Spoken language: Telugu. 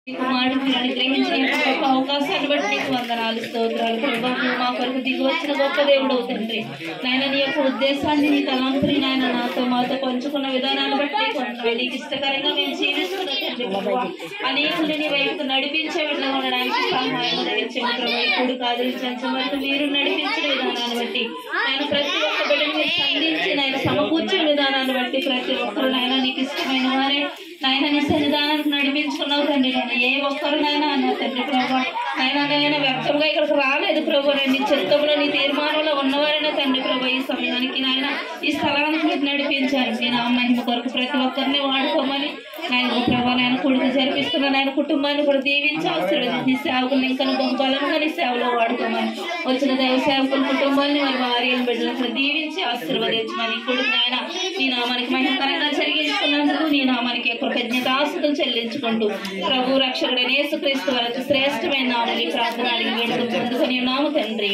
కుమారుడిని అనుగ్రహించిన గొప్ప అవకాశాన్ని బట్టి నీకు వందనాలు స్తోత్రాలు ప్రభా. నువ్వు మా కొరకు దిగి వచ్చిన గొప్ప దేవుడు తండ్రి నాయన. నీ యొక్క ఉద్దేశాన్ని నీ తలంపుని నాయన నాతో మాతో పంచుకున్న విధానాన్ని బట్టి నీకు వందనాలు. నీకు ఇష్టకరంగా మేము జీవిస్తున్న తండ్రి ప్రభా. అనేకులు నీ వైపుకు నడిపించే విధంగా ఉండడానికి సహాయం దయచేయండి ప్రభా. ఇప్పుడు ఆదరించే వరకు మీరు నడిపించిన విధానాన్ని బట్టి ఆయన ప్రతి ఒక్క బిడ్డని మీరు సంధించి నాయన సమకూర్చే విధానాన్ని బట్టి ప్రతి ఒక్కరు నాయన నీకు ఇష్టమైన వారే నాయన నీ సన్నిధానానికి నడిపించుకున్నావు తండ్రి. నేను ఏ ఒక్కరునైనా అన్న తండ్రి ప్రభా నాయన వ్యక్తంగా ఇక్కడికి రాలేదు ప్రభు. నీ చిత్తంలో నీ తీర్మానంలో ఉన్నవారైనా తండ్రి ప్రభా ఈ సమయానికి నాయన ఈ స్థలానికి మీరు నడిపించారు. నేను ఆ మహిమ కొరకు ప్రతి ఒక్కరిని వాడుకోమని నాయన ప్రభా నాయన కొడుకు జరిపిస్తున్న నాయన కుటుంబాన్ని కూడా దీవించి ఆశీర్వదించి నీ సేవకులు ఇంకా బహుబలంగా నీ సేవలో వాడుకోమని వచ్చిన దైవ సేవకుల కుటుంబాన్ని వారి భార్యను బిడ్డలను దీవించి ఆశీర్వదించమని కొడుకు నాయన నీ నామానికి మహిమకరంగా జరిగించుకున్నందుకు నీ నామానికి కృతజ్ఞతాస్తుతులు చెల్లించుకుంటూ ప్రభు రక్షకుడైన యేసుక్రీస్తు వారి శ్రేష్టమైన నామములో ప్రార్థన అడిగి వేడుకొని పొందుకొని ఉన్నాము తండ్రి.